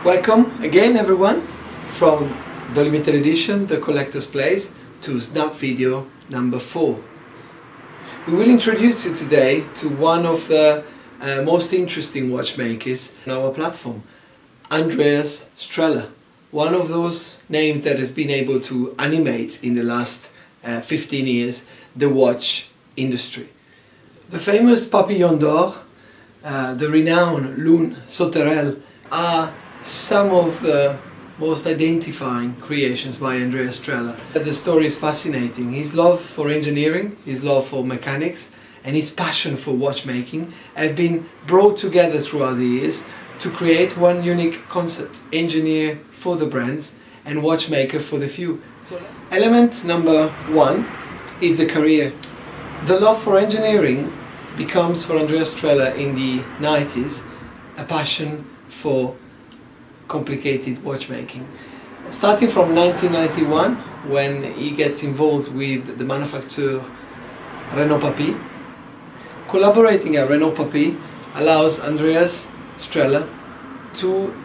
Welcome again everyone from the limited edition, the Collector's Place, to Snap video number 4. We will introduce you today to one of the most interesting watchmakers on our platform, Andreas Strehler, one of those names that has been able to animate in the last 15 years the watch industry. The famous Papillon d'Or, the renowned Lune Sauterelle are some of the most identifying creations by Andreas Strehler. The story is fascinating. His love for engineering, his love for mechanics and his passion for watchmaking have been brought together throughout the years to create one unique concept: engineer for the brands and watchmaker for the few. So, element number 1 is the career. The love for engineering becomes for Andreas Strehler in the 90s a passion for complicated watchmaking. Starting from 1991, when he gets involved with the manufacturer Renault Papy. Collaborating at Renault Papy allows Andreas Strehler to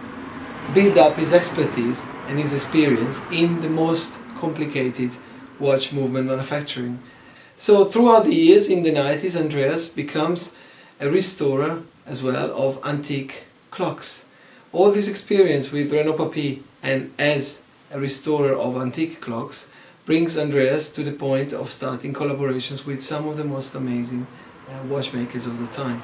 build up his expertise and his experience in the most complicated watch movement manufacturing. So throughout the years in the 90s, Andreas becomes a restorer as well of antique clocks. All this experience with Renault Papy and as a restorer of antique clocks brings Andreas to the point of starting collaborations with some of the most amazing watchmakers of the time.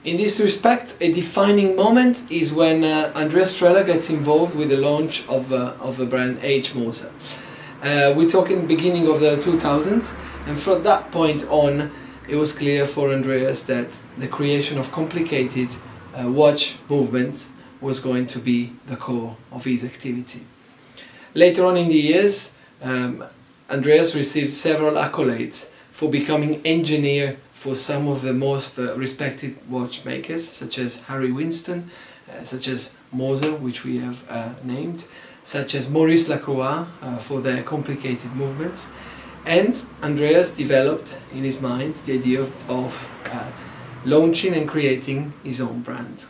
In this respect, a defining moment is when Andreas Strehler gets involved with the launch of the brand H. Moser. We're talking beginning of the 2000s, and from that point on it was clear for Andreas that the creation of complicated watch movements was going to be the core of his activity. Later on in the years, Andreas received several accolades for becoming engineer for some of the most respected watchmakers, such as Harry Winston, such as Moser, which we have named, such as Maurice Lacroix for their complicated movements. And Andreas developed in his mind the idea of launching and creating his own brand.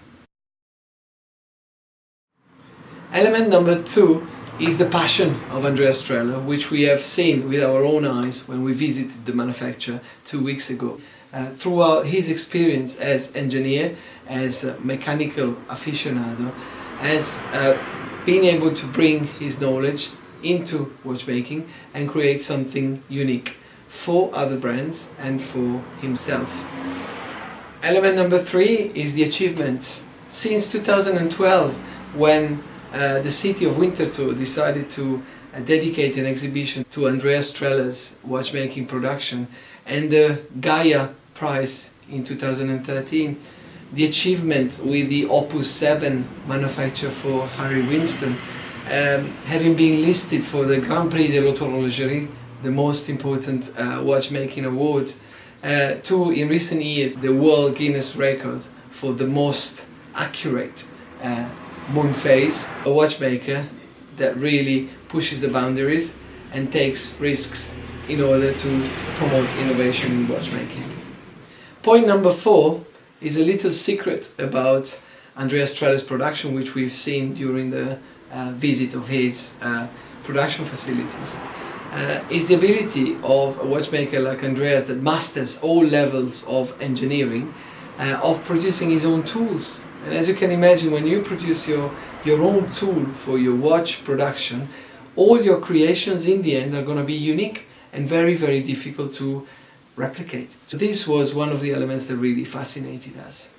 Element number 2 is the passion of Andreas Strehler, which we have seen with our own eyes when we visited the manufacturer 2 weeks ago. Throughout his experience as engineer, as a mechanical aficionado, as being able to bring his knowledge into watchmaking and create something unique for other brands and for himself. Element number 3 is the achievements. Since 2012, when the city of Winterthur decided to dedicate an exhibition to Andreas Strehler's watchmaking production, and the Gaia Prize in 2013, the achievement with the Opus 7 manufacture for Harry Winston, having been listed for the Grand Prix de l'Horlogerie, the most important watchmaking award, to in recent years the World Guinness record for the most accurate moon phase, a watchmaker that really pushes the boundaries and takes risks in order to promote innovation in watchmaking. Point number 4 is a little secret about Andreas Strehler's production, which we've seen during the visit of his production facilities. Is the ability of a watchmaker like Andreas that masters all levels of engineering, of producing his own tools. And as you can imagine, when you produce your own tool for your watch production, all your creations in the end are going to be unique and very, very difficult to replicate. So this was one of the elements that really fascinated us.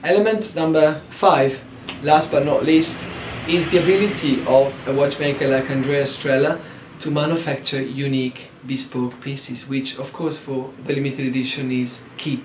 Element number 5, last but not least, is the ability of a watchmaker like Andreas Strehler to manufacture unique bespoke pieces, which of course for the limited edition is key.